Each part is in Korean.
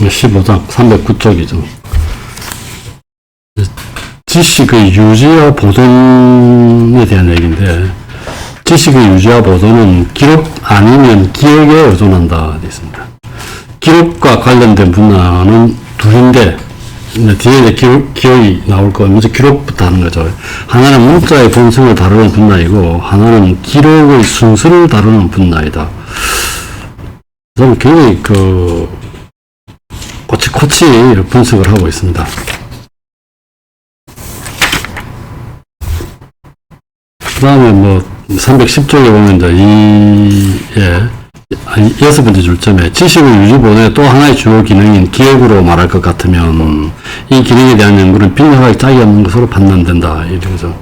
15장 309쪽이죠. 지식의 유지와 보존에 대한 얘기인데, 지식의 유지와 보존은 기록 아니면 기억에 의존한다 되어 있습니다. 기록과 관련된 분야는 둘인데, 뒤에 이제 기억이 나올 거예요. 먼저 기록부터 하는 거죠. 하나는 문자의 본성을 다루는 분야이고, 하나는 기록의 순서를 다루는 분야이다. 저는 굉장히 코치코치 분석을 하고 있습니다. 그 다음에 310쪽에 보면 여섯 번째 줄점에 지식의 유지 보존의 또 하나의 주요 기능인 기억으로 말할 것 같으면 이 기능에 대한 연구는 빈약하게 짝이 없는 것으로 판단된다. 이러죠.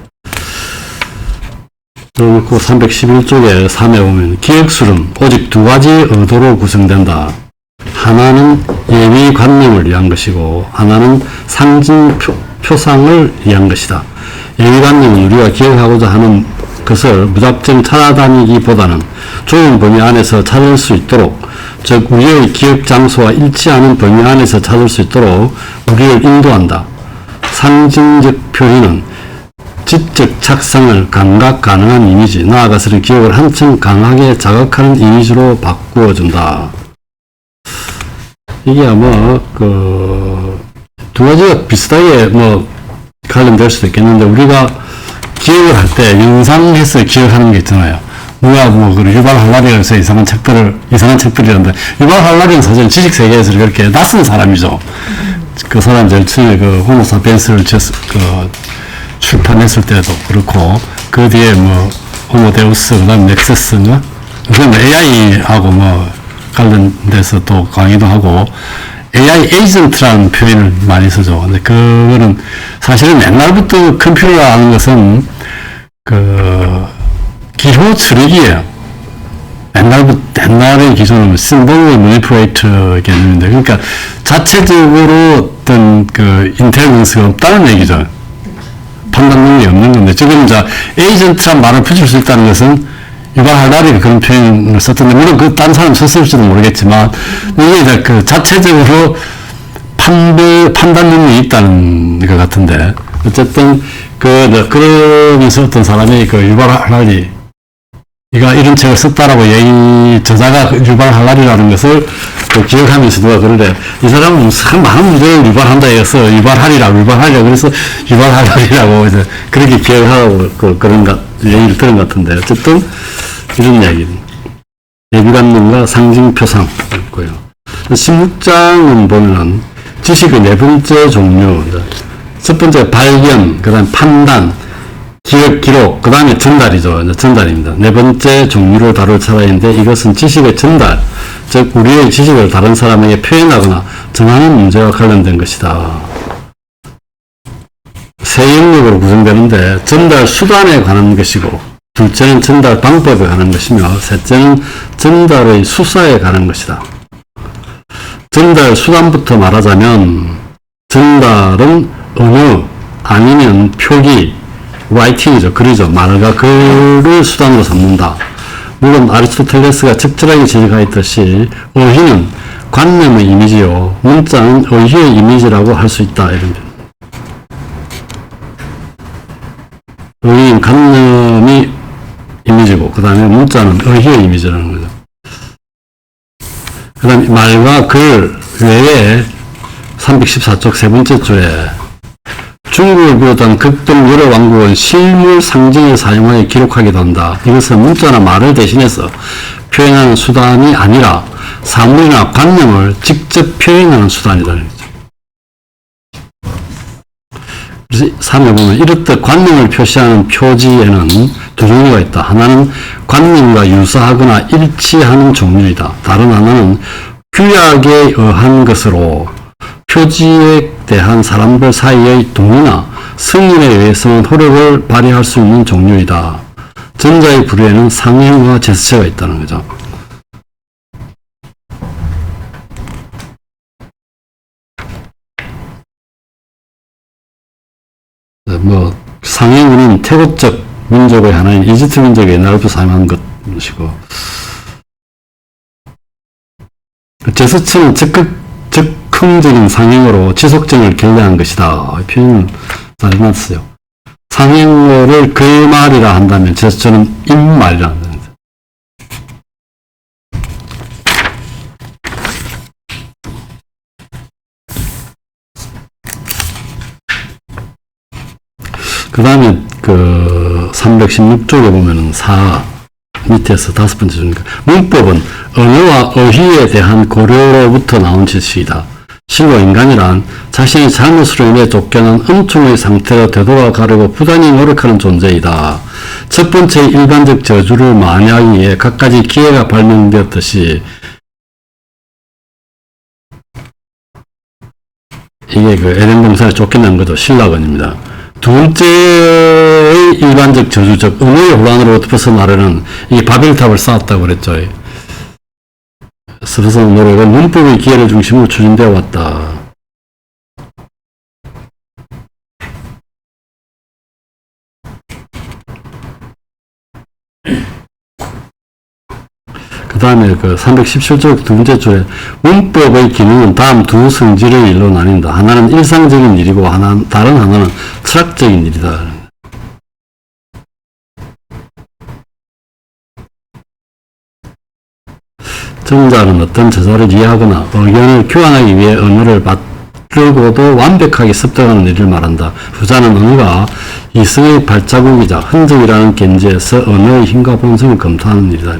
그리고 311쪽에 3에 보면 기억술은 오직 두 가지 의도로 구성된다. 하나는 예비 관념을 위한 것이고 하나는 상징 표상을 위한 것이다. 예비 관념은 우리가 기억하고자 하는 것을 무작정 찾아다니기보다는 좁은 범위 안에서 찾을 수 있도록, 즉 우리의 기억 장소와 일치하는 범위 안에서 찾을 수 있도록 우리를 인도한다. 상징적 표현은 지적 착상을 감각 가능한 이미지, 나아가서는 기억을 한층 강하게 자극하는 이미지로 바꾸어준다. 이게 아마 두 가지가 비슷하게 관련될 수도 있겠는데, 우리가 기억을 할 때 영상해서 기억하는 게 있잖아요. 누가 유발 할라리에서 이상한 책들이란데, 유발 할라리는 사실 지식 세계에서 그렇게 낯선 사람이죠. 그 사람 제일 처음에 호모사피엔스를 출판했을 때도 그렇고, 그 뒤에 호모데우스, 그 다음에 넥서스인가? 그다음에 AI하고 관련돼서 또 강의도 하고, AI 에이전트라는 표현을 많이 쓰죠. 근데 그거는 사실은 옛날부터 컴퓨터가 하는 것은 기호 처리기예요. 옛날의 기존은 심볼 매니플레이터 개념인데, 그러니까 자체적으로 어떤 인텔리전스가 없다는 얘기죠. 판단 능력이 없는 건데, 지금 에이전트란 말을 붙일 수 있다는 것은 유발 할라리가 그런 표현을 썼던데, 물론 딴 사람 썼을지도 모르겠지만, 이게 자체적으로 판단 능력이 있다는 것 같은데, 어쨌든, 그러면서 어떤 사람이 유발 할라리, 이가 이런 책을 썼다라고 저자가 유발 할라리라는 것을 기억하면서 누가 그러래. 이 사람은 참 많은 문제를 유발한다 해서 유발하리라고 그래서 유발 할라리라고 그렇게 기억하고 그런 얘기를 들은 것 같은데, 어쨌든, 이런 이야기. 예비관념과 상징표상 있고요. 16장은 보면은 지식의 네 번째 종류, 첫 번째 발견, 그 다음에 판단, 기록, 그 다음에 전달이죠. 전달입니다. 네 번째 종류로 다룰 차례인데, 이것은 지식의 전달, 즉 우리의 지식을 다른 사람에게 표현하거나 전하는 문제와 관련된 것이다. 세 영역으로 구성되는데, 전달 수단에 관한 것이고, 둘째는 전달 방법에 관한 것이며, 셋째는 전달의 수사에 관한 것이다. 전달 수단부터 말하자면, 전달은 언어 아니면 표기, 라이팅이죠. 글이죠. 말과 글을 수단으로 삼는다. 물론 아리스토텔레스가 적절하게 지적하였듯이 의의는 관념의 이미지요, 문자는 의의의 이미지라고 할 수 있다. 이런 의의는 관념이 이미지고, 그 다음에 문자는 의의의 이미지라는 거죠. 그 다음에 말과 글 외에 314쪽 세 번째 줄에 중국을 비롯한 극동 여러 왕국은 실물 상징을 사용하여 기록하기도 한다. 이것은 문자나 말을 대신해서 표현하는 수단이 아니라 사물이나 관념을 직접 표현하는 수단이다. 그래서 3에 보면 이렇듯 관념을 표시하는 표지에는 두 종류가 있다. 하나는 관념과 유사하거나 일치하는 종류이다. 다른 하나는 규약에 의한 것으로 표지에 대한 사람들 사이의 동의나 승인에 의해서만 효력을 발휘할 수 있는 종류이다. 전자의 부류에는 상행과 제스처가 있다는 거죠. 상행은 태고적 민족의 하나인 이집트 민족의 옛날부터 사용한 것이고, 제스처는 적극 즉흥적인 상행어로 지속적을 결례한 것이다. 표현을 잘 해놨어요. 상행어를 글말이라 한다면 제스처는 인말이라 한다. 그 다음에 그 316쪽에 보면은 4 밑에서 5번째 줄이니까 문법은 언어와 어휘에 대한 고려로부터 나온 지식이다. 실로 인간이란 자신의 잘못으로 인해 쫓겨난 은총의 상태로 되돌아가려고 부단히 노력하는 존재이다. 첫 번째 일반적 저주를 만회하기 위해 갖가지 기회가 발명되었듯이 이게 그 에덴 동산에 쫓겨난 것도 신라건입니다. 두 번째의 일반적 저주, 즉 언어의 혼란으로부터 벗어나려는 이 바벨탑을 쌓았다고 그랬죠. 스스로 노력은 문법의 기회를 중심으로 추진되어 왔다. 그 다음에 그 317쪽 두 번째 줄에 문법의 기능은 다음 두 성질의 일로 나뉜다. 하나는 일상적인 일이고 다른 하나는 철학적인 일이다. 정자는 어떤 저자를 이해하거나 의견을 교환하기 위해 언어를 바르고도 완벽하게 습득하는 일을 말한다. 후자는 언어가 이성의 발자국이자 흔적이라는 견지에서 언어의 힘과 본성을 검토하는 일이다.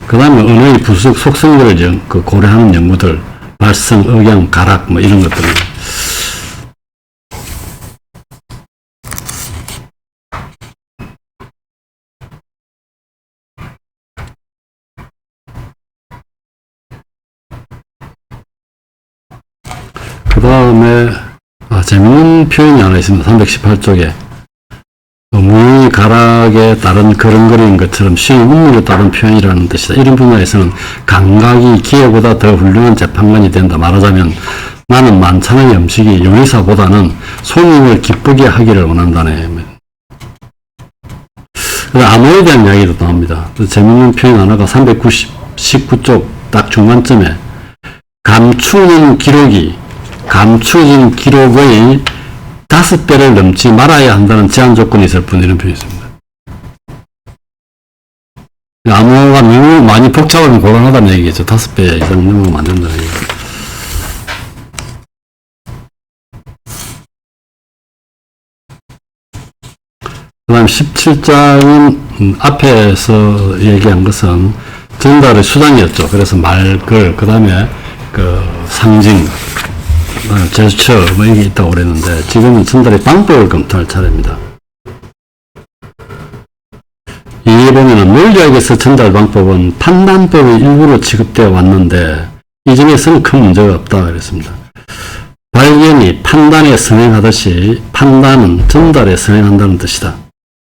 그 다음에 언어의 부수적 속성들을 고려하는 연구들, 발성, 억양, 가락, 뭐 이런 것들. 그 다음에, 재밌는 표현이 하나 있습니다. 318쪽에. 무용이 가락에 따른 걸음걸이인 것처럼 시의 운율에 따른 표현이라는 뜻이다. 이런 분야에서는 감각이 기회보다 더 훌륭한 재판관이 된다. 말하자면 나는 만찬의 음식이 요리사보다는 손님을 기쁘게 하기를 원한다네. 암호에 대한 이야기도 나옵니다. 재밌는 표현 하나가 319쪽 딱 중간쯤에 감추어진 기록의 5배를 넘지 말아야 한다는 제한 조건이 있을 뿐, 이런 표현이 있습니다. 암호가 너무 많이 복잡하면 곤란하다는 얘기겠죠. 5배 이상 넘으면 안 된다는 얘기. 그 다음 17장은 앞에서 얘기한 것은 전달의 수단이었죠. 그래서 말글, 그 다음에 그 상징, 제스처 뭐 이게 있다고 그랬는데 지금은 전달의 방법을 검토할 차례입니다. 이에 보면은 논리학에서 전달 방법은 판단법의 일부로 취급되어 왔는데 이 점에서는 큰 문제가 없다 그랬습니다. 발견이 판단에 선행하듯이 판단은 전달에 선행한다는 뜻이다.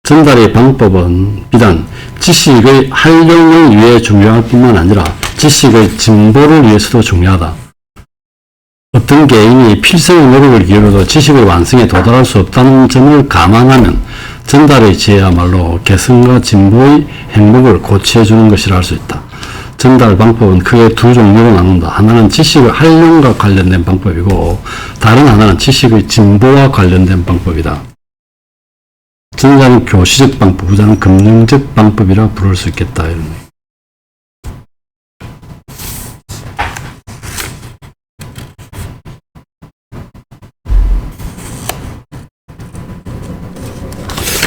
전달의 방법은 비단 지식의 활용을 위해 중요할 뿐만 아니라 지식의 진보를 위해서도 중요하다. 어떤 개인이 필생의 노력을 기울여도 지식의 완성에 도달할 수 없다는 점을 감안하면 전달의 지혜야말로 개성과 진보의 행복을 고취해주는 것이라 할 수 있다. 전달 방법은 크게 두 종류로 나눈다. 하나는 지식의 활용과 관련된 방법이고 다른 하나는 지식의 진보와 관련된 방법이다. 전자는 교시적 방법, 후자는 금융적 방법이라 부를 수 있겠다.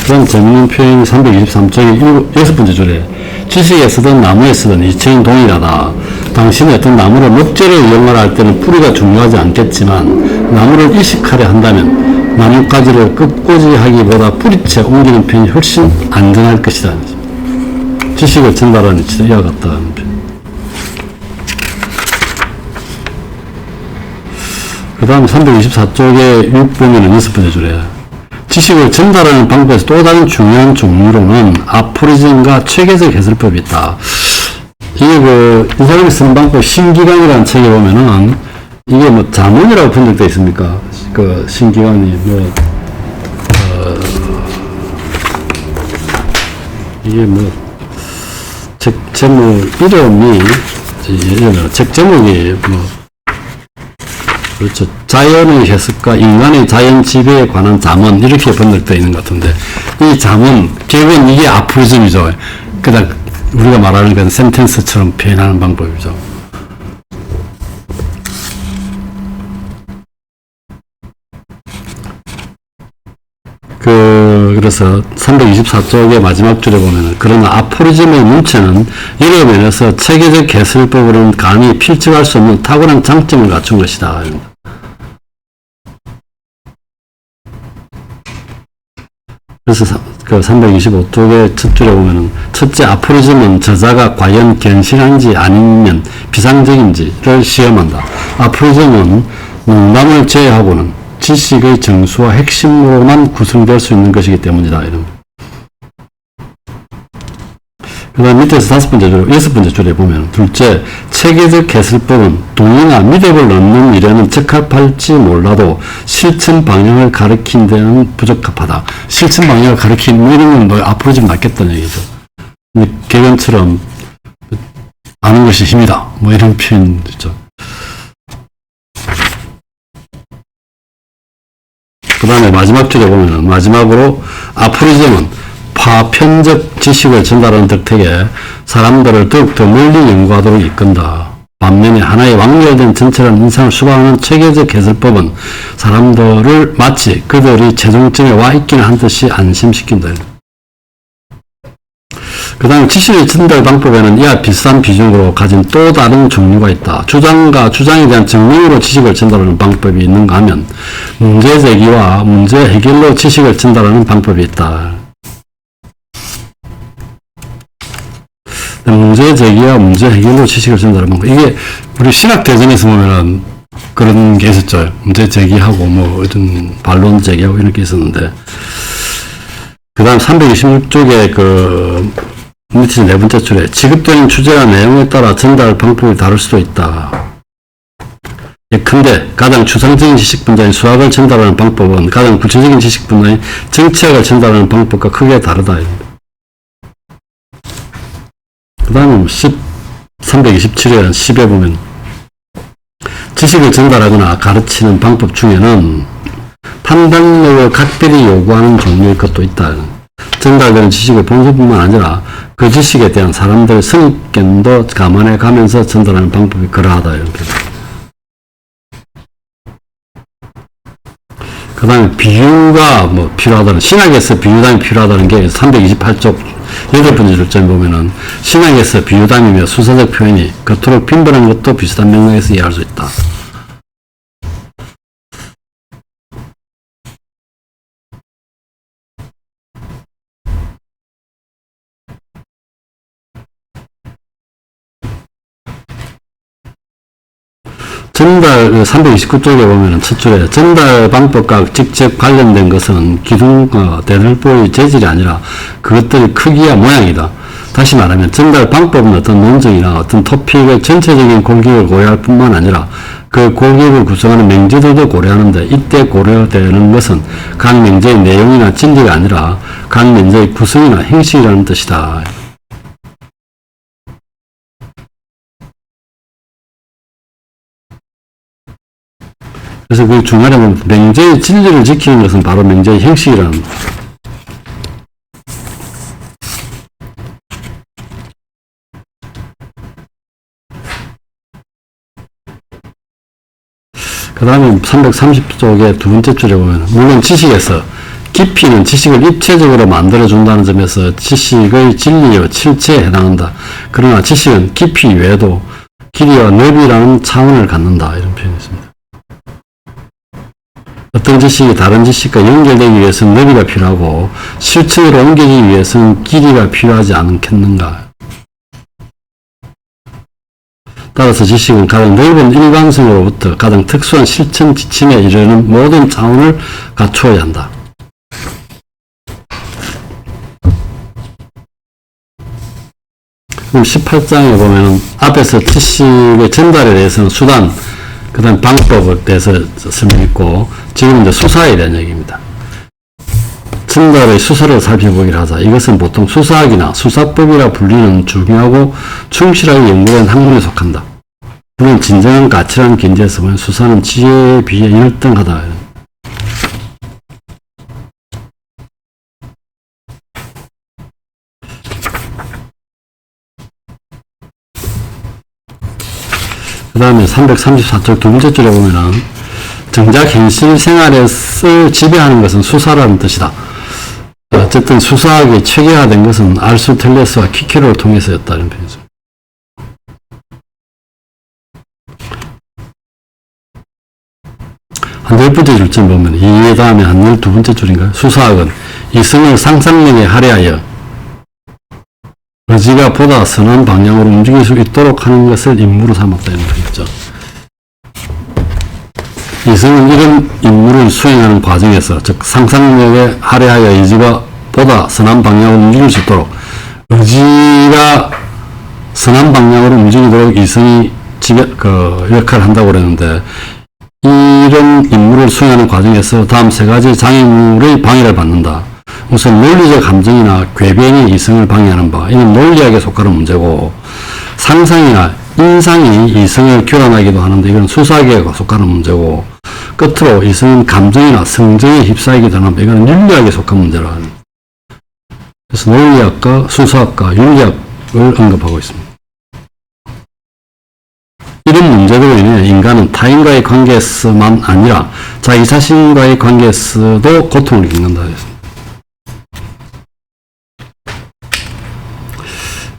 그런 재밌는 표현이 323쪽의 6번째 줄에 지식에 쓰든 나무에 쓰든 이체는 동일하다. 당신이 어떤 나무를 목재를 이용하려 할 때는 뿌리가 중요하지 않겠지만 나무를 이식하려 한다면 나뭇가지를 끝꽂이하기보다 뿌리채 옮기는 편이 훨씬 안전할 것이다. 지식을 전달하는 이와 같다. 그 다음 324쪽에 6번에는 6번째 줄에 지식을 전달하는 방법에서 또 다른 중요한 종류로는 아포리즘과 체계적 해설법이 있다. 이게 이 사람이 쓰는 방법 신기관이라는 책에 보면은 이게 뭐 자문이라고 본 적도 있습니까? 그 신기관이 이게 책 제목 이름이 책 제목이 그렇죠. 자연의 해석과 인간의 자연 지배에 관한 잠언 이렇게 번역되어 있는 것 같은데 이 잠언 결국은 이게 아포리즘이죠. 그냥 우리가 말하는 건 센텐스처럼 표현하는 방법이죠. 그래서 324쪽의 마지막 줄에 보면은 그러나 아포리즘의 문체는 여러 면에서 체계적 해설법으로는 감히 필적할 수 없는 탁월한 장점을 갖춘 것이다. 그래서 그 325쪽의 첫 줄에 보면은 첫째 아포리즘은 저자가 과연 견실한지 아니면 비상적인지를 시험한다. 아포리즘은 농담을 제외하고는 지식의 정수와 핵심으로만 구성될 수 있는 것이기 때문이다. 이런. 그 다음 밑에서 여섯 번째 줄에 보면 둘째, 체계적 해설법은 동의나 미덕을 넣는 일에는 적합할지 몰라도 실천 방향을 가리킨 데는 부적합하다. 실천 방향을 가리킨 이런 건 앞으로 좀 낫겠다는 얘기죠. 근데 개변처럼 아는 것이 힘이다. 뭐 이런 표현이죠. 그 다음에 마지막 줄에 보면은 마지막으로 아포리즘은 파편적 지식을 전달하는 덕택에 사람들을 더욱더 멀리 연구하도록 이끈다. 반면에 하나의 완결된 전체라는 인상을 수반하는 체계적 해설법은 사람들을 마치 그들이 최종점에 와 있기는 한 듯이 안심시킨다. 그 다음 지식의 전달 방법에는 이와 비슷한 비중으로 가진 또 다른 종류가 있다. 주장과 주장에 대한 증명으로 지식을 전달하는 방법이 있는가 하면 문제 제기와 문제 해결로 지식을 전달하는 방법이 있다. 문제 제기와 문제 해결로 지식을 전달하는 방법. 이게 우리 신학 대전에서 보면은 그런 게 있었죠. 문제 제기하고 뭐 이런 반론 제기하고 이런 게 있었는데 그 다음 326쪽에 밑에 네 번째 줄에 지급되는 주제와 내용에 따라 전달 방법이 다를 수도 있다. 예컨대 가장 추상적인 지식 분야인 수학을 전달하는 방법은 가장 구체적인 지식 분야인 정치학을 전달하는 방법과 크게 다르다. 그 다음 327회 10에 보면 지식을 전달하거나 가르치는 방법 중에는 판단력을 각별히 요구하는 종류의 것도 있다. 전달되는 지식의 본성뿐만 아니라 그 지식에 대한 사람들의 선입견도 감안해 가면서 전달하는 방법이 그러하다. 이렇게. 그 다음에 비유가 뭐 필요하다는, 신학에서 비유담이 필요하다는 게 328쪽 8번째 줄점에 보면은 신학에서 비유담이며 수사적 표현이 겉으로 빈번한 것도 비슷한 맥락에서 이해할 수 있다. 전달 329쪽에 보면은 첫 줄에 전달 방법과 직접 관련된 것은 기둥과 대들보의 재질이 아니라 그것들의 크기와 모양이다. 다시 말하면 전달 방법은 어떤 논증이나 어떤 토픽의 전체적인 골격을 고려할 뿐만 아니라 그 골격을 구성하는 명제들도 고려하는데 이때 고려되는 것은 각 명제의 내용이나 진리가 아니라 각 명제의 구성이나 형식이라는 뜻이다. 그래서 그 중간에 보면 명제의 진리를 지키는 것은 바로 명제의 형식이라는. 그 다음에 330쪽의 두 번째 줄에 보면 물론 지식에서 깊이는 지식을 입체적으로 만들어준다는 점에서 지식의 진리와 실체에 해당한다. 그러나 지식은 깊이 외에도 길이와 넓이라는 차원을 갖는다. 이런 표현이 있습니다. 어떤 지식이 다른 지식과 연결되기 위해서는 넓이가 필요하고 실천으로 옮기기 위해서는 길이가 필요하지 않겠는가. 따라서 지식은 가장 넓은 일관성으로부터 가장 특수한 실천 지침에 이르는 모든 차원을 갖추어야 한다. 그럼 18장에 보면 앞에서 지식의 전달에 대해서는 수단, 그 다음 방법에 대해서 설명했고 지금 이제 수사에 대한 얘기입니다. 전달의 수사를 살펴보기를 하자. 이것은 보통 수사학이나 수사법이라 불리는 중요하고 충실하게 연구된 학문에 속한다. 물론 진정한 가치라는 견지에서 보면 수사는 지혜에 비해 열등하다. 그 다음에 334쪽 두 번째 줄에 보면은 정작 현실 생활에서 지배하는 것은 수사라는 뜻이다. 어쨌든 수사학이 체계화된 것은 알스토텔레스와 키케로를 통해서였다는 표현이죠. 한 10번째 줄쯤 보면 이 다음에 한 12번째 줄인가요? 수사학은 이성을 상상력에 할애하여 의지가 보다 선한 방향으로 움직일 수 있도록 하는 것을 임무로 삼았다. 이런 표현이죠. 이성은 이런 임무를 수행하는 과정에서, 즉 상상력에 할애하여 의지가 보다 선한 방향으로 움직일 수 있도록, 의지가 선한 방향으로 움직이도록 이성이 역할을 한다고 그랬는데, 이런 임무를 수행하는 과정에서 다음 세 가지 장애물의 방해를 받는다. 우선 논리적 감정이나 궤변이 이성을 방해하는 바, 이는 논리학에 속하는 문제고, 상상이나 인상이 이성을 교란하기도 하는데 이건 수사학에 속하는 문제고, 끝으로 이성은 감정이나 성정에 휩싸이기도 하는데 이건 윤리학에 속한 문제라. 그래서 논리학과 수사학과 윤리학을 언급하고 있습니다. 이런 문제로 인해 인간은 타인과의 관계에서만 아니라 자기 자신과의 관계에서도 고통을 겪는다.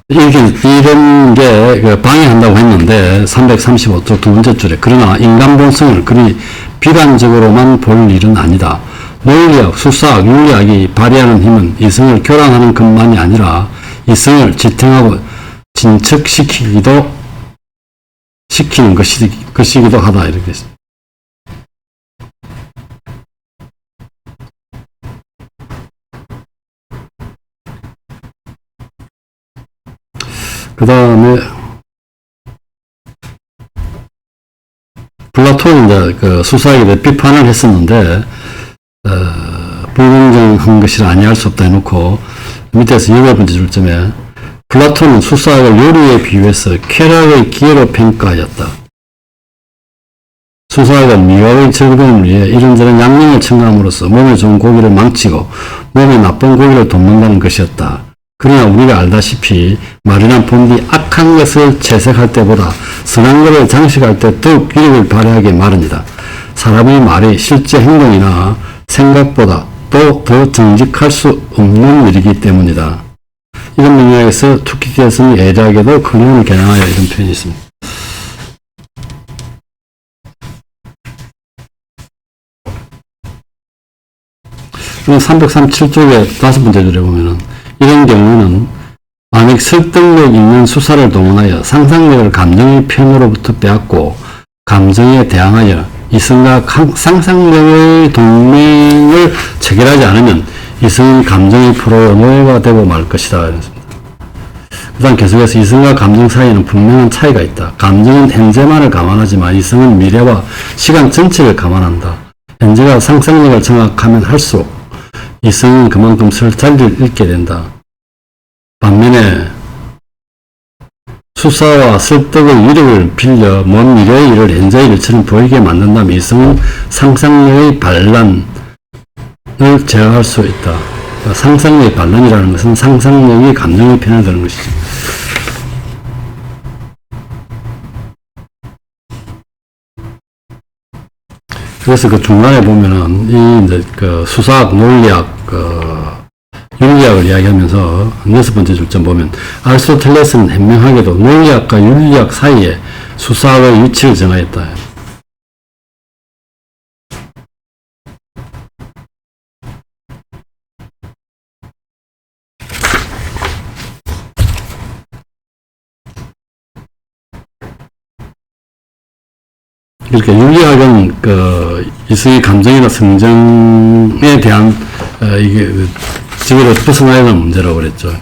이런 게 방해한다고 했는데 335쪽 두 번째 줄에 그러나 인간 본성을 그리 비관적으로만 볼 일은 아니다. 논리학, 수사학, 윤리학이 발휘하는 힘은 이성을 교란하는 것만이 아니라 이성을 지탱하고 진척시키는 것이기도 하다. 이렇게 했습니다. 그 다음에 플라톤이 이제 그 수사학에 대해 비판을 했었는데 불공정한 것이라 아니할 수 없다 해놓고 밑에서 8번째 줄쯤에 플라톤은 수사학을 요리에 비유해서 쾌락의 기회로 평가하였다. 수사학은 미학의 즐거움을 위해 이런저런 양념을 첨가함으로써 몸에 좋은 고기를 망치고 몸에 나쁜 고기를 돕는다는 것이었다. 그러나 우리가 알다시피 말이나 본디 악한 것을 채색할 때보다 선한 것을 장식할 때 더욱 위력을 발휘하게 마련이다. 사람의 말이 실제 행동이나 생각보다 또 더 정직할 수 없는 일이기 때문이다. 이런 맥락에서 투키디아스는 예리하게도 근원을 겨냥하여 이런 표현이 있습니다. 그리고 337쪽에 5번째 줄에 보면은 이런 경우는 만약 설득력 있는 수사를 동원하여 상상력을 감정의 편으로부터 빼앗고 감정에 대항하여 이성과 상상력의 동맹을 체결하지 않으면 이성은 감정의 프로의 노예가 되고 말 것이다. 그 다음 계속해서 이성과 감정 사이에는 분명한 차이가 있다. 감정은 현재만을 감안하지만 이성은 미래와 시간 전체를 감안한다. 현재가 상상력을 정확하면 할수록 이성은 그만큼 자리를 잃게 된다. 반면에 수사와 설득의 위력을 빌려 먼 미래의 일을 현재의 일처럼 보이게 만든다면 이성은 상상력의 반란을 제어할 수 있다. 그러니까 상상력의 반란이라는 것은 상상력이 감정의 편을 드는 것이죠. 그래서 그 중간에 보면은 이 이제 그 수사학, 논리학, 윤리학을 이야기하면서 6번째 줄점 보면 아리스토텔레스는 현명하게도 논리학과 윤리학 사이에 수사학의 위치를 정하였다. 이렇게 윤리학은 이성의 감정이나 성정에 대한 이게 지구를 벗어나야 하는 문제라고 그랬죠.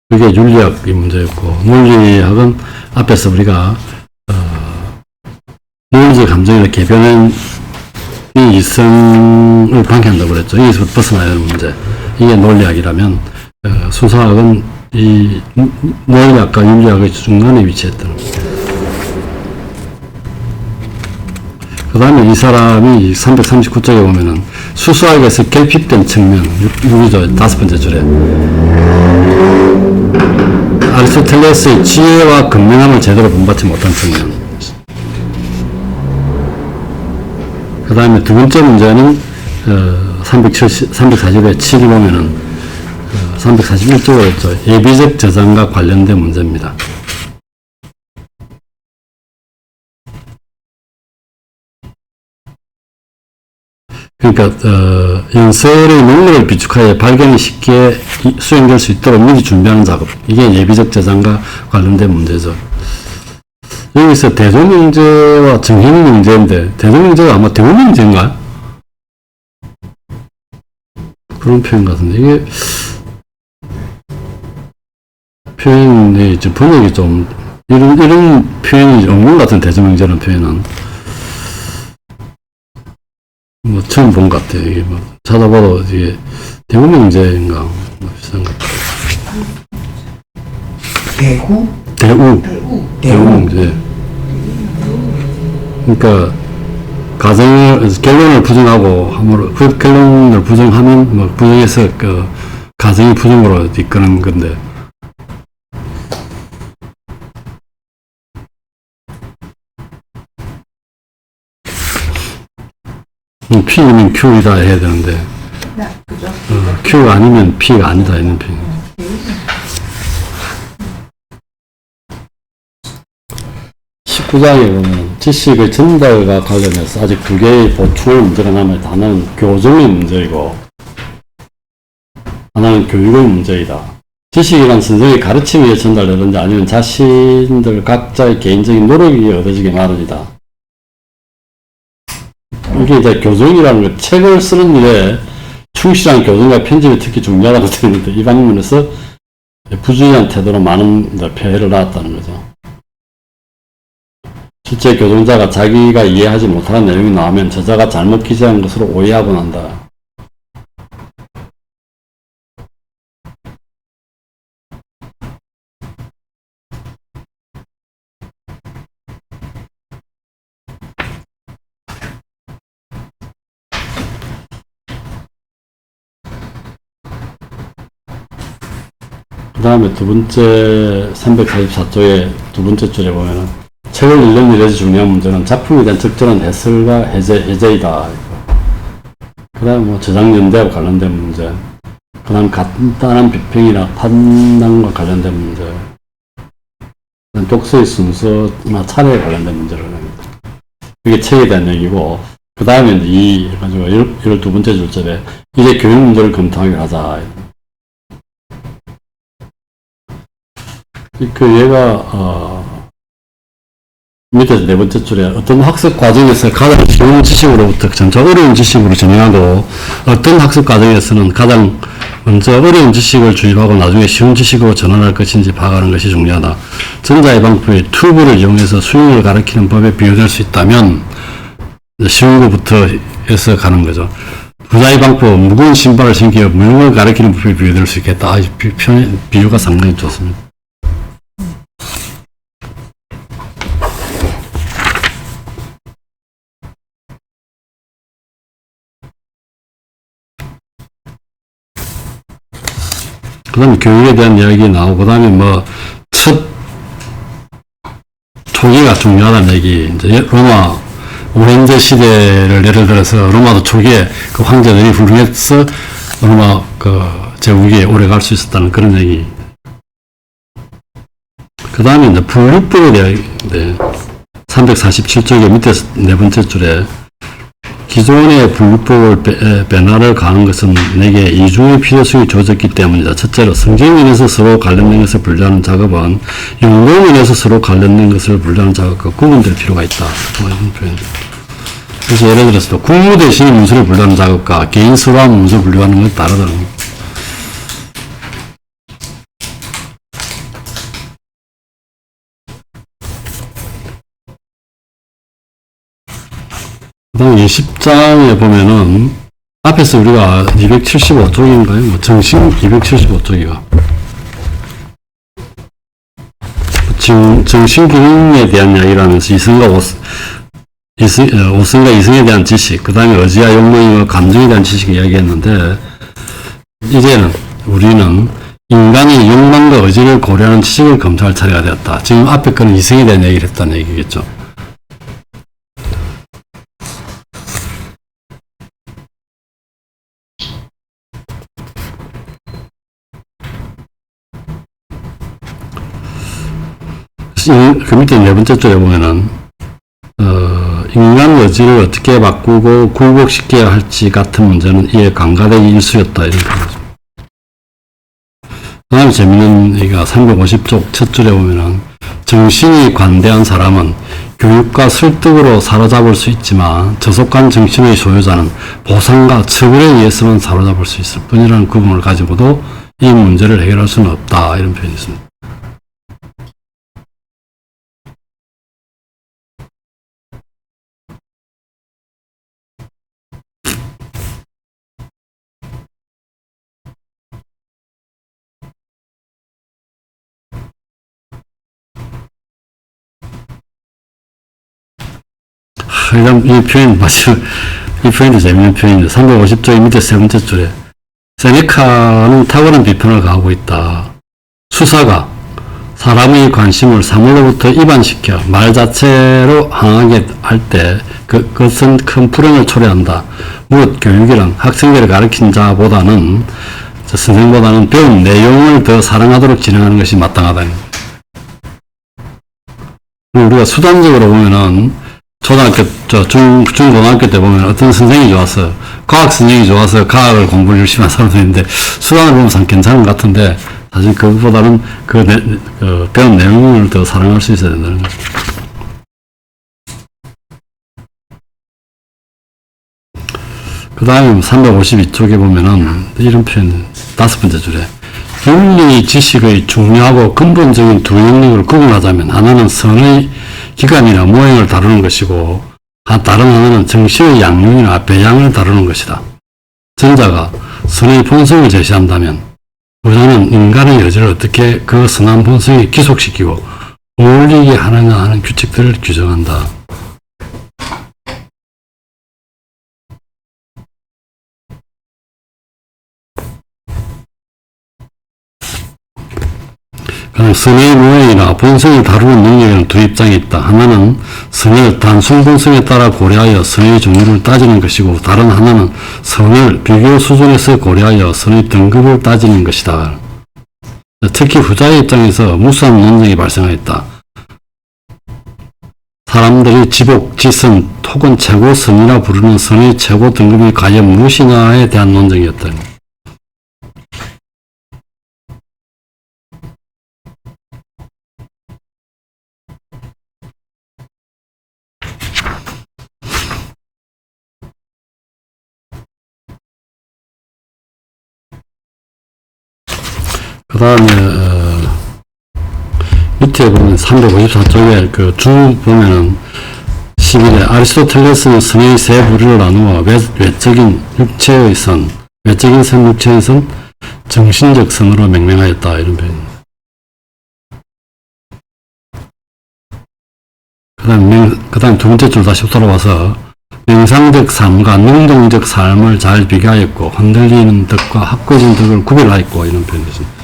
그게 윤리학의 문제였고, 논리학은 앞에서 우리가 논리적 감정이나 개변이 이성을 방해한다고 그랬죠. 여기서 벗어나야 하는 문제. 이게 논리학이라면 수사학은 이 논리학과 윤리학의 중간에 위치했다는 거죠. 그 다음에 이 사람이 339쪽에 보면은 수수학에서 결핍된 측면, 6이죠. 다섯 번째 줄에. 아리스토텔레스의 지혜와 근면함을 제대로 본받지 못한 측면. 그 다음에 두 번째 문제는 340에 7이 보면은 341쪽으로 있죠. 예비적 저장과 관련된 문제입니다. 그러니까 연설의 능력을 비축하여 발견이 쉽게 수행될 수 있도록 미리 준비하는 작업. 이게 예비적 저장과 관련된 문제죠. 여기서 대동명제와 정현명제인데 대동명제가 아마 대우명제인가? 그런 표현 같은데 이게 표현이 이제 번역이 좀 이런 표현이 없는 것 같은 대동명제라는 표현은 뭐 처음 본 것 같아요. 이게 뭐 찾아봐도 이게 대우명제인가 뭐 비슷한 것 같아요. 대우명제. 그러니까 결론을 부정하고 그 결론을 부정하면 뭐 부정해서 그 가정이 부정으로 이끄는 건데. P면 Q이다 해야 되는데, Q가 아니면 P가 아니다 있는 표현. 19장에 보면 지식의 전달과 관련해서 아직 두 개의 보충의 문제가 남아있다. 하나는 교정의 문제이고, 하나는 교육의 문제이다. 지식이란 선생의 가르침에 의해 전달되든지 아니면 자신들 각자의 개인적인 노력에 의해 얻어지기 마련이다. 이게 이제 교정이라는 거, 책을 쓰는 일에 충실한 교정과 편집이 특히 중요하다고 되어 있는데, 이 방면에서 부주의한 태도로 많은 폐해를 낳았다는 거죠. 실제 교정자가 자기가 이해하지 못하는 내용이 나오면 저자가 잘못 기재한 것으로 오해하곤 한다. 그 다음에 두 번째 344쪽의 두 번째 줄에 보면은 책을 읽는 일에서 중요한 문제는 작품에 대한 적절한 해설과 해제이다. 그 다음에 뭐 저작연대와 관련된 문제, 그 다음 간단한 비평이나 판단과 관련된 문제, 그 다음 독서의 순서나 차례에 관련된 문제를 합니다. 이게 책에 대한 얘기고, 그 다음에 이 12번째 줄절에 이제 교육 문제를 검토하기로 하자. 얘가 밑에서 네 번째 줄에 어떤 학습 과정에서 가장 쉬운 지식으로부터 점차 어려운 지식으로 진행하고, 어떤 학습 과정에서는 가장 먼저 어려운 지식을 주입하고 나중에 쉬운 지식으로 전환할 것인지 파악하는 것이 중요하다. 전자의 방법이 튜브를 이용해서 수영을 가르치는 법에 비유될 수 있다면 쉬운 것부터 해서 가는 거죠. 부자의 방법은 무거운 신발을 신기어 무용을 가르치는 법에 비유될 수 있겠다. 비유가 상당히 좋습니다. 그 다음에 교육에 대한 이야기 나오고, 그 다음에 첫 초기가 중요하다는 얘기, 이제 로마 오렌제 시대를 예를 들어서 로마도 초기에 그 황제들이 훌륭해서 로마 제국이 오래 갈 수 있었다는 그런 얘기. 그 다음에 이제 분류법에 대한 347쪽의 밑에 네 번째 줄에 기존의 분류법을 변화를 가한 것은 내게 이중의 필요성이 주어졌기 때문이다. 첫째로 성경면에서 서로 관련된 것을 분류하는 작업은 용도면에서 서로 관련된 것을 분류하는 작업과 구분될 필요가 있다. 그래서 예를 들어서 국무 대신에 문서를 분류하는 작업과 개인 서로한 문서 분류하는 건 다르다는 겁니다. 그 다음에 20장에 보면은 앞에서 우리가 275쪽인가요? 정신 275쪽이가 정신기능에 대한 이야기를 하면서 오승과 이승에 대한 지식, 그 다음에 의지와 욕망과 감정에 대한 지식을 이야기했는데, 이제는 우리는 인간의 욕망과 의지를 고려하는 지식을 검토할 차례가 되었다. 지금 앞에 거는 이승에 대한 얘기를 했다는 얘기겠죠. 그 밑에 네 번째 줄에 보면은, 인간 의지를 어떻게 바꾸고 굴복시켜야 할지 같은 문제는 이에 관가되기 일쑤였다. 이런 거죠. 그 다음에 재밌는 얘기가 350쪽 첫 줄에 보면은, 정신이 관대한 사람은 교육과 설득으로 사로잡을 수 있지만 저속한 정신의 소유자는 보상과 처벌에 의해서만 사로잡을 수 있을 뿐이라는 구분을 가지고도 이 문제를 해결할 수는 없다. 이런 표현이 있습니다. 이 표현, 이 표현도 재밌는 표현인데, 350조 밑에 세 번째 줄에, 세네카는 탁월한 비판을 가하고 있다. 수사가 사람의 관심을 사물로부터 이반시켜 말 자체로 향하게 할 때, 그것은 큰 불행을 초래한다. 무엇 교육이란 학생들을 가르친 자보다는, 선생보다는 배운 내용을 더 사랑하도록 진행하는 것이 마땅하다. 우리가 수단적으로 보면은, 초등학교, 중고등학교 때 보면 어떤 선생님이 좋아서, 과학 선생님이 좋아서 과학을 공부를 열심히 한 사람도 있는데, 수단을 보면 참 괜찮은 것 같은데, 사실 그것보다는 배운 내용을 더 사랑할 수 있어야 된다는 거죠. 그 다음에 352쪽에 보면은, 이런 표현, 다섯 번째 줄에, 윤리 지식의 중요하고 근본적인 두 영역을 구분하자면, 하나는 선의 기관이나 모형을 다루는 것이고, 다른 하나는 정신의 양육이나 배양을 다루는 것이다. 전자가 선의 본성을 제시한다면, 후자는 인간의 여지를 어떻게 그 선한 본성에 기속시키고 어울리게 하느냐 하는 규칙들을 규정한다. 선의 모형이나 본성을 다루는 능력에는 두 입장이 있다. 하나는 선을 단순 본성에 따라 고려하여 선의 종류를 따지는 것이고, 다른 하나는 선을 비교 수준에서 고려하여 선의 등급을 따지는 것이다. 특히 후자의 입장에서 무수한 논쟁이 발생하였다. 사람들이 지복, 지선, 혹은 최고 선이라 부르는 선의 최고 등급이 과연 무엇이냐에 대한 논쟁이었다. 그 다음에, 밑에 보면 354쪽에 주 보면은 11에 아리스토텔레스는 선의 세 부류를 나누어 외적인 육체의 선, 외적인 선, 육체의 선, 정신적 선으로 명명하였다. 이런 표현입니다. 그 다음 두 번째 줄 다시 돌아와서 명상적 삶과 능동적 삶을 잘 비교하였고, 흔들리는 덕과 확고해진 덕을 구별하였고, 이런 표현이었습니다.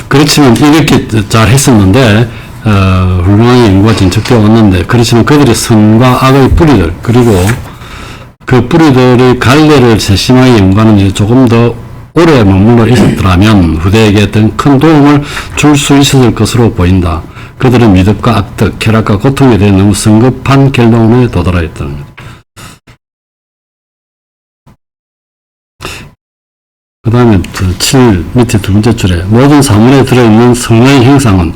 그렇지만 이렇게 잘 했었는데, 훌륭한 연구가 진척되어 왔는데, 그렇지만 그들의 선과 악의 뿌리들, 그리고 그 뿌리들의 갈래를 세심하게 연구하는 일이 조금 더 오래 머물러 있었더라면 후대에게 어떤 큰 도움을 줄 수 있었을 것으로 보인다. 그들은 미덕과 악덕, 쾌락과 고통에 대해 너무 성급한 결론에 도달하였다는 것. 그 다음에 7 밑에 두 번째 줄에 모든 사물에 들어있는 성의 형상은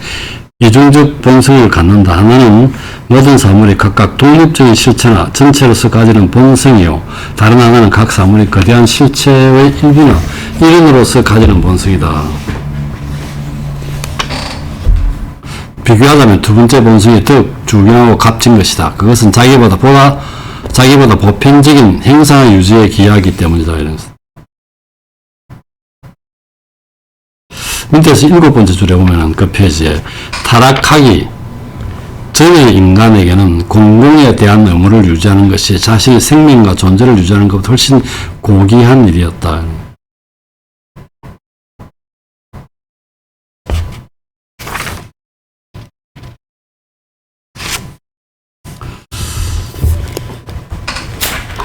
이중적 본성을 갖는다. 하나는 모든 사물이 각각 독립적인 실체나 전체로서 가지는 본성이요, 다른 하나는 각 사물이 거대한 실체의 일부나 일원으로서 가지는 본성이다. 비교하자면 두 번째 본성이 더욱 중요하고 값진 것이다. 그것은 자기보다 보편적인 행상의 유지에 기여하기 때문이다. 이러면서. 밑에서 일곱 번째 줄에 보면은 그 페이지에 타락하기, 전의 인간에게는 공공에 대한 의무를 유지하는 것이 자신의 생명과 존재를 유지하는 것보다 훨씬 고귀한 일이었다.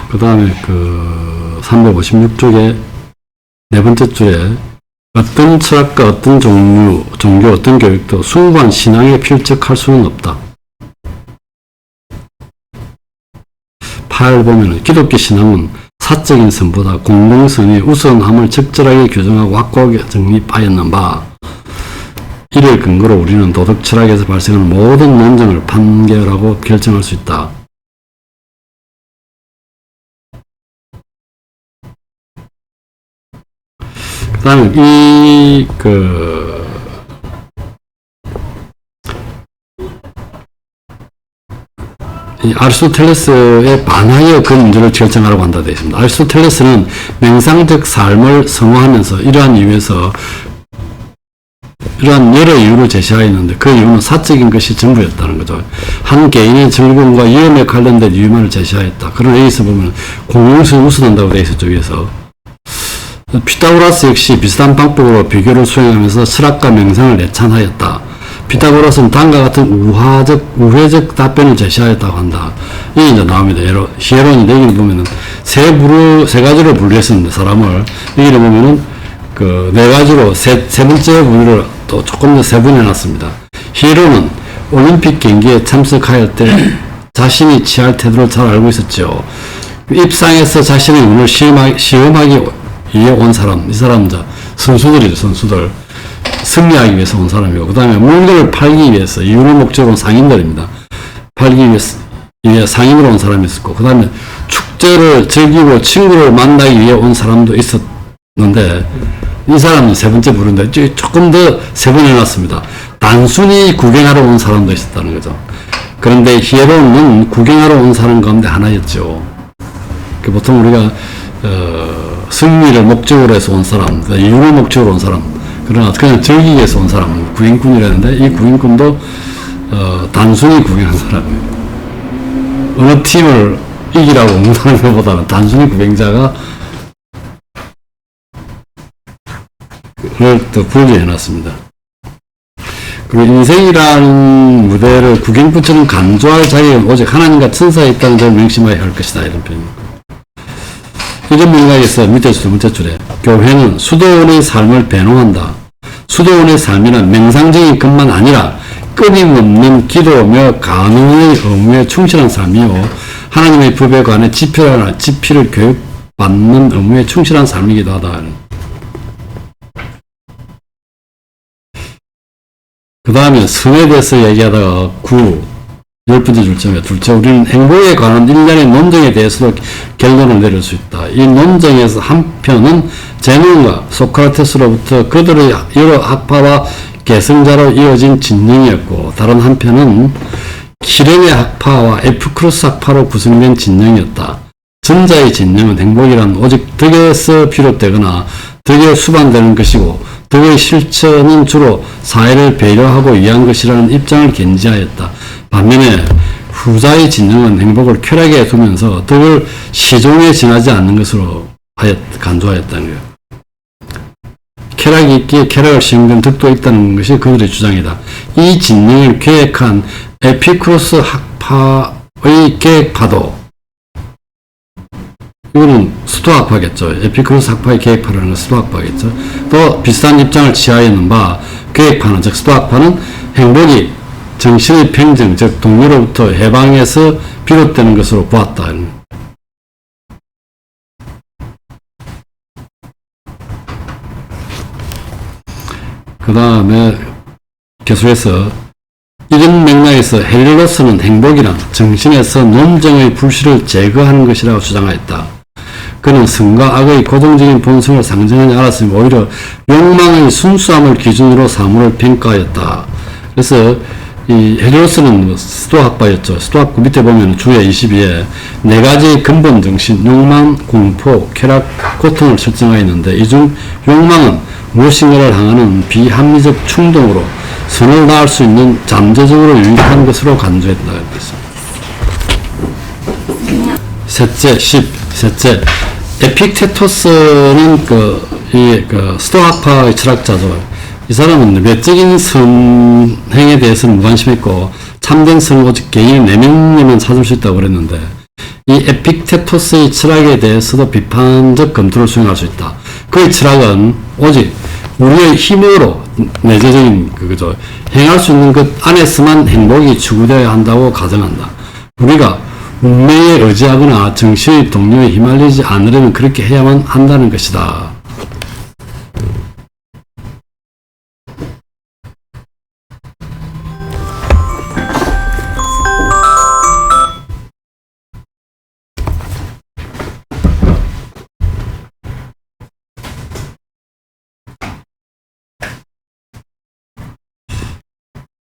그 다음에 356쪽에 네 번째 줄에 어떤 철학과 어떤 종교, 어떤 교육도 숭고한 신앙에 필적할 수는 없다. 8 보면은 기독교 신앙은 사적인 선보다 공동선의 우선함을 적절하게 규정하고 확고하게 정립하였는 바, 이를 근거로 우리는 도덕 철학에서 발생하는 모든 논쟁을 판결하고 결정할 수 있다. 그 다음에 이 아리스토텔레스의 반하여 그 문제를 결정하라고 한다 되어 있습니다. 아리스토텔레스는 맹상적 삶을 선호하면서 이러한 이유에서 이러한 여러 이유를 제시하였는데 그 이유는 사적인 것이 전부였다는 거죠. 한 개인의 즐거움과 위험에 관련된 이유만을 제시하였다. 그러나 여기서 보면 공공성이 우선한다고 되어 있었죠. 위에서 피타고라스 역시 비슷한 방법으로 비교를 수행하면서 철학과 명상을 내찬하였다. 피타고라스는 다음과 같은 우회적 답변을 제시하였다고 한다. 이게 이제 나옵니다. 히에론인데 여기 보면은 세 가지로 분류했었는데 사람을 여기를 보면은 네 가지로 세 번째 분류를 또 조금 더 세분해 놨습니다. 히에론은 올림픽 경기에 참석하였을 때 자신이 취할 태도를 잘 알고 있었죠. 입상에서 자신의 운을 시험하기 위해 온 사람, 이 사람은 선수들이죠. 선수들. 승리하기 위해서 온 사람이고, 그 다음에 물건을 팔기 위해서, 이윤을 목적으로 온 상인들입니다. 팔기 위해 상인으로 온 사람이 있었고, 그 다음에 축제를 즐기고 친구를 만나기 위해 온 사람도 있었는데, 이 사람은 세 번째 부류인데, 조금 더 세분해놨습니다. 단순히 구경하러 온 사람도 있었다는 거죠. 그런데 히에론은 구경하러 온 사람 가운데 하나였죠. 보통 우리가, 승리를 목적으로 해서 온 사람, 이윤을 목적으로 온 사람, 그러나 그냥 즐기기 위해서 온 사람은 구경꾼이라는데 이 구경꾼도 단순히 구경한 사람이에요. 어느 팀을 이기라고 응원하는 것보다는 단순히 구경자가 그걸 또 분리해 놨습니다. 그리고 인생이라는 무대를 구경꾼처럼 간주할 자리에 오직 하나님과 천사에 있다는 점을 명심해야 할 것이다. 이런 표현입니다. 이런 맥락에서 밑에서 두 번째 줄에 교회는 수도원의 삶을 배농한다. 수도원의 삶이란 맹상적인 것만 아니라 끊임없는 기도며 간호의 의무에 충실한 삶이요 하나님의 법에 관해 지피를 교육받는 의무에 충실한 삶이기도 하다. 그 다음에 선에 대해서 얘기하다가 10번째 줄점에 둘째, 우리는 행복에 관한 일련의 논쟁에 대해서도 결론을 내릴 수 있다. 이 논쟁에서 한 편은 제논과 소크라테스로부터 그들의 여러 학파와 계승자로 이어진 진영이었고, 다른 한편은 키레네 학파와 에피쿠로스 학파로 구성된 진영이었다. 전자의 진영은 행복이란 오직 덕에서 비롯되거나 덕에 수반되는 것이고, 덕의 실천은 주로 사회를 배려하고 위한 것이라는 입장을 견지하였다. 반면에 후자의 진영은 행복을 쾌락에 두면서 덕을 시종에 지나지 않는 것으로 간주하였다는 거예요. 쾌락이 있기에 쾌락을 시행된 덕도 있다는 것이 그들의 주장이다. 이 진영을 계획한 에피쿠로스 학파의 계획파도, 이거는 스토아파겠죠. 에피쿠로스 학파의 계획파라는 건 스토아파겠죠. 또 비슷한 입장을 취하였는 바, 계획파는, 즉 스토아파는 행복이 정신의 평정, 즉 동료로부터 해방에서 비롯되는 것으로 보았다. 그 다음에 계속해서 이런 맥락에서 헬리로스는 행복이란 정신에서 논쟁의 불씨를 제거하는 것이라고 주장하였다. 그는 선과 악의 고정적인 본성을 상정하지 않았으며 오히려 욕망의 순수함을 기준으로 사물을 평가하였다. 그래서 이 헬리오스는 스토아학파였죠. 스토아학파 밑에 보면 주의 22에 네 가지 근본 정신, 욕망, 공포, 쾌락, 고통을 설정하였는데 이 중 욕망은 무엇인가를 향하는 비합리적 충동으로 선을 낳을 수 있는 잠재적으로 유익한 것으로 간주했다. 셋째, 셋째, 에픽테토스는 스토아파의 철학자죠. 이 사람은 외적인 선행에 대해서는 무관심했고, 참된 선을 오직 개인의 내면에만 찾을 수 있다고 그랬는데, 이 에픽테토스의 철학에 대해서도 비판적 검토를 수행할 수 있다. 그의 철학은 오직 우리의 힘으로 내재적인 그거죠. 행할 수 있는 것 안에서만 행복이 추구되어야 한다고 가정한다. 우리가 운명에 의지하거나 정신의 동료에 휘말리지 않으려면 그렇게 해야만 한다는 것이다.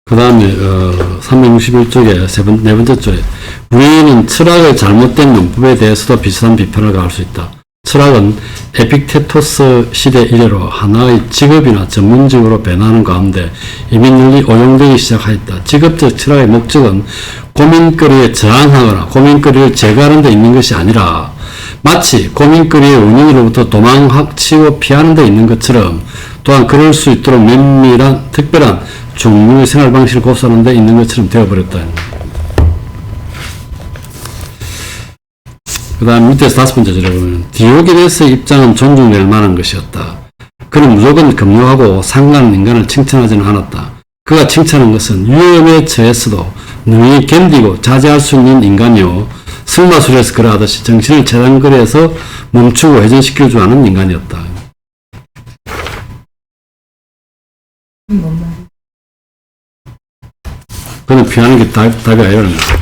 그 다음에 361쪽에 네 번째 쪽에 우리는 철학의 잘못된 문법에 대해서도 비슷한 비판을 가할 수 있다. 철학은 에픽테토스 시대 이래로 하나의 직업이나 전문직으로 변하는 가운데 이미 널리 오용되기 시작하였다. 직업적 철학의 목적은 고민거리에 저항하거나 고민거리를 제거하는 데 있는 것이 아니라 마치 고민거리의 원인으로부터 도망치고 피하는 데 있는 것처럼 또한 그럴 수 있도록 면밀한 특별한 종류의 생활 방식을 고수하는 데 있는 것처럼 되어버렸다. 그 다음 밑에서 다섯 번째 줄에 보면 디오게네스의 입장은 존중될 만한 것이었다. 그는 무조건 금욕하고 상관한 인간을 칭찬하지는 않았다. 그가 칭찬한 것은 위험에 처했어도 능히 견디고 자제할 수 있는 인간이요 승마술에서 그러하듯이 정신을 재단거리에서 멈추고 회전시킬 줄 아는 인간이었다. 그는 피하는 게 답이 아니라는 거야.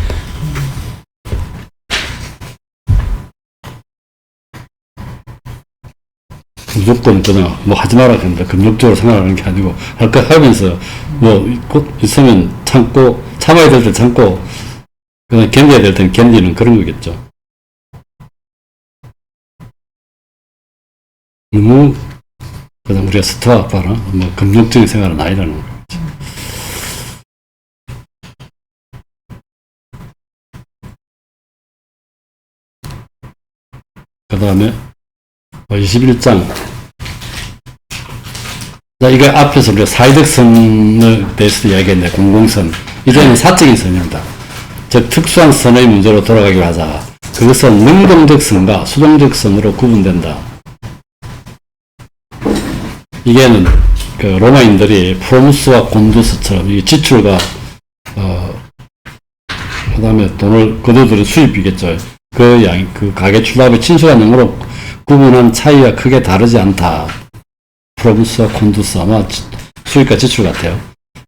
무조건 그냥 뭐 하지 마라 그런데 금욕적으로 생각하는 게 아니고 할 거 하면서 뭐 곧 있으면 참고 참아야 될 때 참고 그냥 견뎌야 될 때는 견디는 그런 거겠죠. 너무 그냥 우리가 스토아파나 뭐 금욕적인 생활은 아니라는 거죠. 그 다음에 21장. 자, 이거 앞에서 우리가 사회적 선에 대해서 이야기했는데, 공공선. 이제는 사적인 선입니다. 즉, 특수한 선의 문제로 돌아가기로 하자. 그것은 능동적 선과 수동적 선으로 구분된다. 이게는 그 로마인들이 프로무스와 곤두스처럼 이 지출과, 그 다음에 돈을 그들의 수입이겠죠. 그 가계 출납의 친숙한 용어로 구분한 차이가 크게 다르지 않다. 프로무스와 콘두스 아마 수입과 지출 같아요.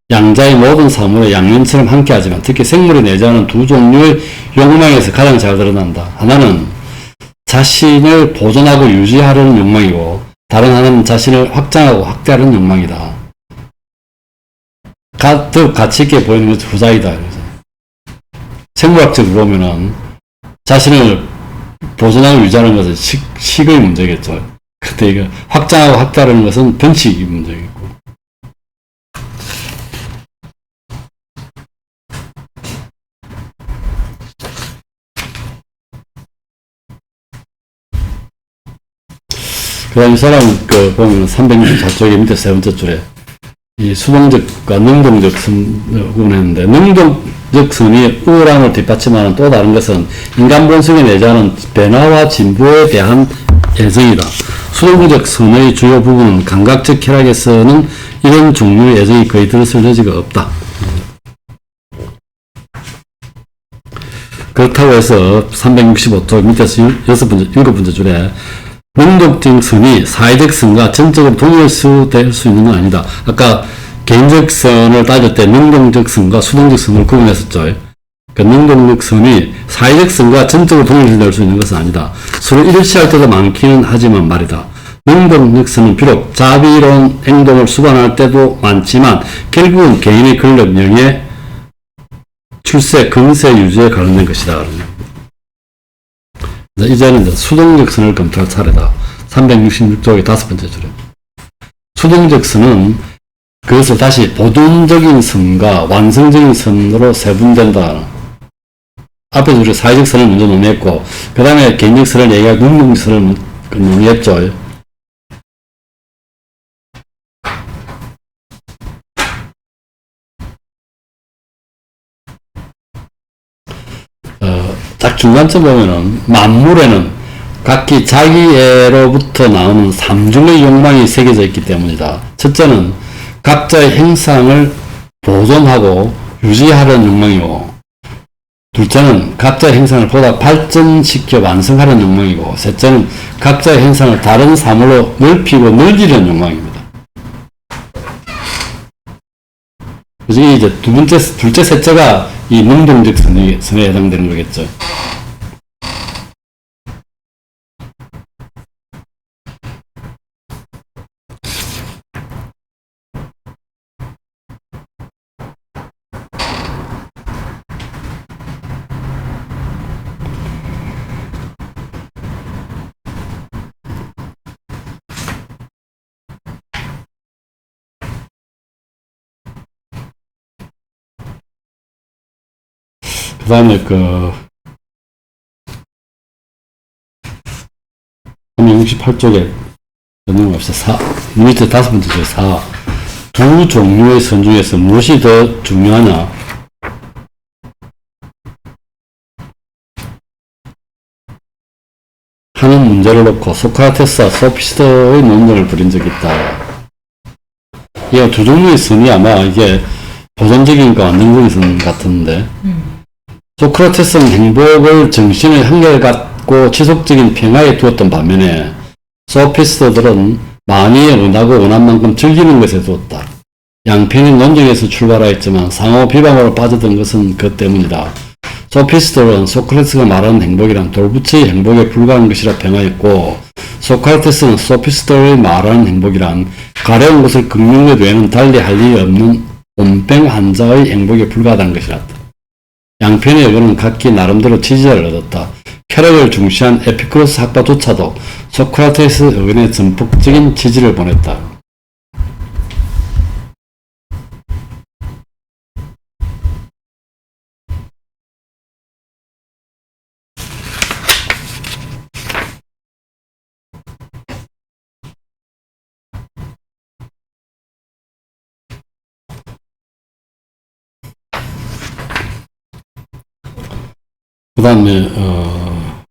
양자의 모든 사물에 양면처럼 함께하지만 특히 생물이 내재하는 두 종류의 욕망에서 가장 잘 드러난다. 하나는 자신을 보존하고 유지하려는 욕망이고 다른 하나는 자신을 확장하고 확대하려는 욕망이다. 더 가치 있게 보이는 것이 후자이다. 그래서 생물학적으로 보면은 자신을 보존하고 유지하는 것은 식의 문제겠죠. 그때 이거 확장하고 확대하는 것은 변칙의 문제겠고. 그 다음 이 사람 보면 364쪽의 밑에 세 번째 줄에 이 수동적과 능동적 선을 구분했는데 능동적 선이 우월함을 뒷받침하는 또 다른 것은 인간 본성에 내재하는 변화와 진보에 대한 애정이다. 수동적 선의 주요 부분은 감각적 쾌락에서는 이런 종류의 애정이 거의 들어설 여지가 없다. 그렇다고 해서 365쪽 밑에서 일곱 번째 줄에 능동적 선이 사회적 선과 전적으로 동일될 수 있는 건 아니다. 아까 개인적 선을 따질 때 능동적 선과 수동적 선을 구분했었죠. 그 능동적 선이 사회적 선과 전적으로 동일될 수 있는 것은 아니다. 서로 일치할 때도 많기는 하지만 말이다. 능동적 선은 비록 자비로운 행동을 수반할 때도 많지만 결국은 개인의 권력, 명예, 출세, 건세 유지에 관련된 것이다. 이제는 수동적 선을 검토할 차례다. 366쪽의 다섯 번째 줄에. 수동적 선은 그것을 다시 보존적인 선과 완성적인 선으로 세분된다. 앞에서 우리가 사회적 선을 먼저 논의했고, 그 다음에 개인적 선을 얘기하고 능동적 선을 논의했죠. 딱 중간쯤 보면은, 만물에는 각기 자기애로부터 나오는 삼중의 욕망이 새겨져 있기 때문이다. 첫째는 각자의 행상을 보존하고 유지하려는 욕망이고, 둘째는 각자의 행상을 보다 발전시켜 완성하려는 욕망이고, 셋째는 각자의 행상을 다른 사물로 넓히고 늘리려는 욕망입니다. 그래서 이제 둘째, 셋째가 이 능동적 선에 해당되는 거겠죠. 그 다음에 368쪽에 넘어갑시다. 밑에 다섯 번째 줄 4. 두 종류의 선 중에서 무엇이 더 중요하냐? 하는 문제를 놓고 소크라테스와 소피스트의 논쟁을 벌인 적이 있다. 이 두 종류의 선이 아마 이게 보존적인과 완전적인 선 같은데, 소크라테스는 행복을 정신의 한결같고 지속적인 평화에 두었던 반면에 소피스트들은 만의에 원하고 원한 만큼 즐기는 것에 두었다. 양편이 논쟁에서 출발하였지만 상호 비방으로 빠졌던 것은 그 때문이다. 소피스트들은 소크라테스가 말하는 행복이란 돌부처의 행복에 불과한 것이라 평하였고, 소크라테스는 소피스트들의 말하는 행복이란 가려운 것을 긁는 것 외에는 달리 할 일이 없는 온병 환자의 행복에 불과하다는 것이었다. 양편의 의견은 각기 나름대로 지지자를 얻었다. 쾌락을 중시한 에피쿠로스 학파조차도 소크라테스 의견에 전폭적인 지지를 보냈다. 그 다음에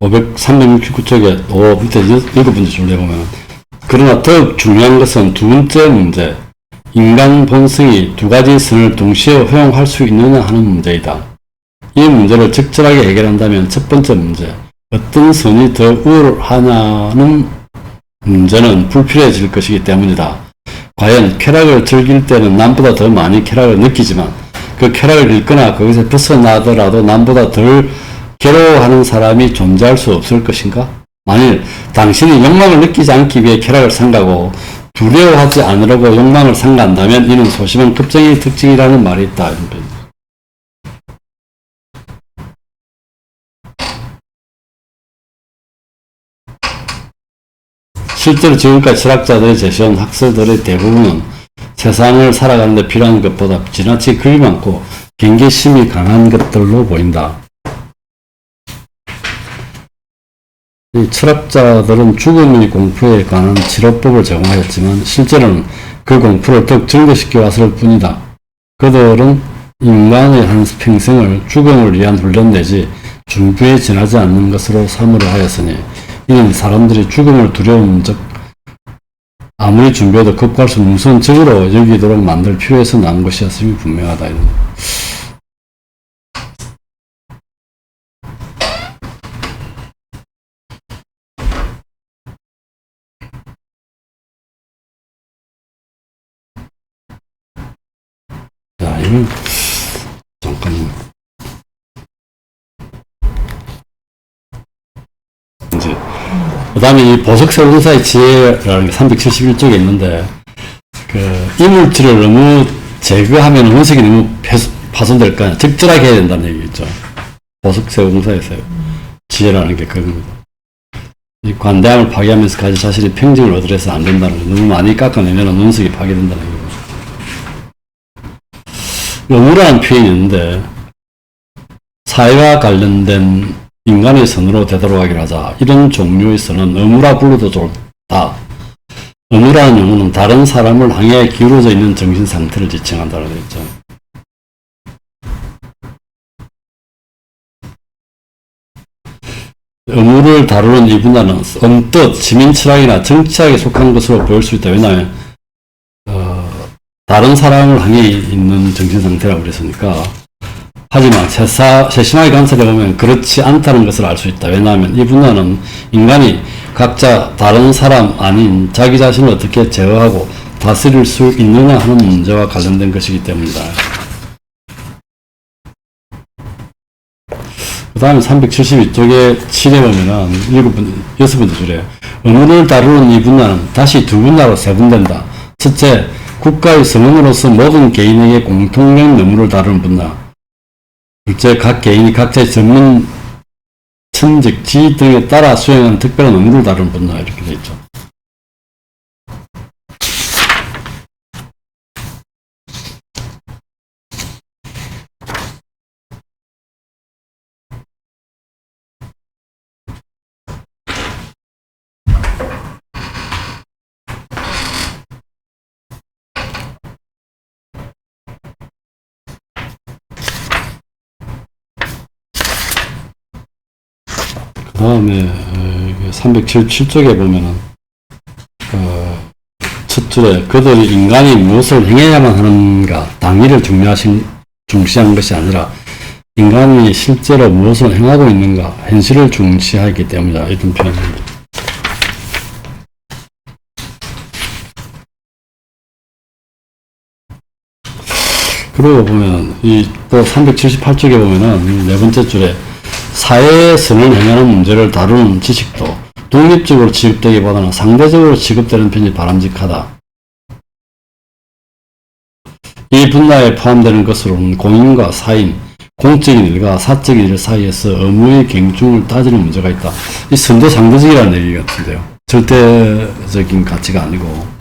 369쪽에 밑에 7번째 줄에 보면, 그러나 더욱 중요한 것은 두 번째 문제, 인간 본성이 두 가지 선을 동시에 허용할 수 있느냐 하는 문제이다. 이 문제를 적절하게 해결한다면 첫 번째 문제, 어떤 선이 더 우월하냐는 문제는 불필요해질 것이기 때문이다. 과연 쾌락을 즐길 때는 남보다 더 많이 쾌락을 느끼지만 그 쾌락을 잃거나 거기서 벗어나더라도 남보다 덜 괴로워하는 사람이 존재할 수 없을 것인가? 만일 당신이 욕망을 느끼지 않기 위해 쾌락을 삼가고 두려워하지 않으려고 욕망을 삼간다면 이는 소심한 급정의 특징이라는 말이 있다. 실제로 지금까지 철학자들이 제시한 학설들의 대부분은 세상을 살아가는 데 필요한 것보다 지나치게 겁이 많고 경계심이 강한 것들로 보인다. 이 철학자들은 죽음의 공포에 관한 치료법을 제공하였지만 실제로는 그 공포를 더욱 증대시켜 왔을 뿐이다. 그들은 인간의 한 평생을 죽음을 위한 훈련 내지 준비에 지나지 않는 것으로 삼으려 하였으니 이는 사람들이 죽음을 두려운 적 아무리 준비해도 극복할 수 없는 무서운 적으로 여기도록 만들 필요해서 난 것이었음이 분명하다. 자, 이건 잠깐만. 이제 그 다음에 이 보석세운사의 지혜라는 게 371쪽에 있는데, 이물질을 너무 제거하면 원석이 너무 파손될까? 적절하게 해야 된다는 얘기겠죠. 보석세운사에서 지혜라는 게 그겁니다. 이 관대함을 파괴하면서 가지 자신이 평정을 얻으려서 안 된다는 거. 너무 많이 깎아내면 원석이 파괴된다는 얘기죠. 의무라는 표현이 있는데 사회와 관련된 인간의 선으로 되돌아가기를 하자. 이런 종류의 선은 의무라 불러도 좋다. 의무라는 용어는 다른 사람을 향해 기울어져 있는 정신 상태를 지칭한다고 되어 있죠. 의무를 다루는 이 분야는 언뜻 시민 철학이나 정치학에 속한 것으로 보일 수 있다. 왜냐하면 다른 사람을 향해 있는 정신 상태라고 그랬으니까. 하지만 세심하게 관찰해보면 그렇지 않다는 것을 알 수 있다. 왜냐하면 이 분야는 인간이 각자 다른 사람 아닌 자기 자신을 어떻게 제어하고 다스릴 수 있느냐 하는 문제와 관련된 것이기 때문이다. 그 다음에 372쪽에 7에 보면은 6번째 줄에 의무를 다루는 이 분야는 다시 두 분야로 세분된다. 첫째, 국가의 성원으로서 모든 개인에게 공통된 의무를 다루는 분야. 둘째, 각 개인이 각자의 전문 천직, 지위 등에 따라 수행하는 특별한 의무를 다루는 분야. 이렇게 되어 있죠. 그 다음에 377쪽에 보면은 첫 줄에 그들이 인간이 무엇을 행해야만 하는가 당위를 중시한 것이 아니라 인간이 실제로 무엇을 행하고 있는가 현실을 중시하기 때문이다. 이런 표현입니다. 그러고 보면 또 378쪽에 보면은 네 번째 줄에 사회의 선을 행하는 문제를 다루는 지식도 독립적으로 취급되기보다는 상대적으로 취급되는 편이 바람직하다. 이 분야에 포함되는 것으로는 공인과 사인, 공적인 일과 사적인 일 사이에서 의무의 갱중을 따지는 문제가 있다. 이 선도 상대적이라는 얘기 같은데요. 절대적인 가치가 아니고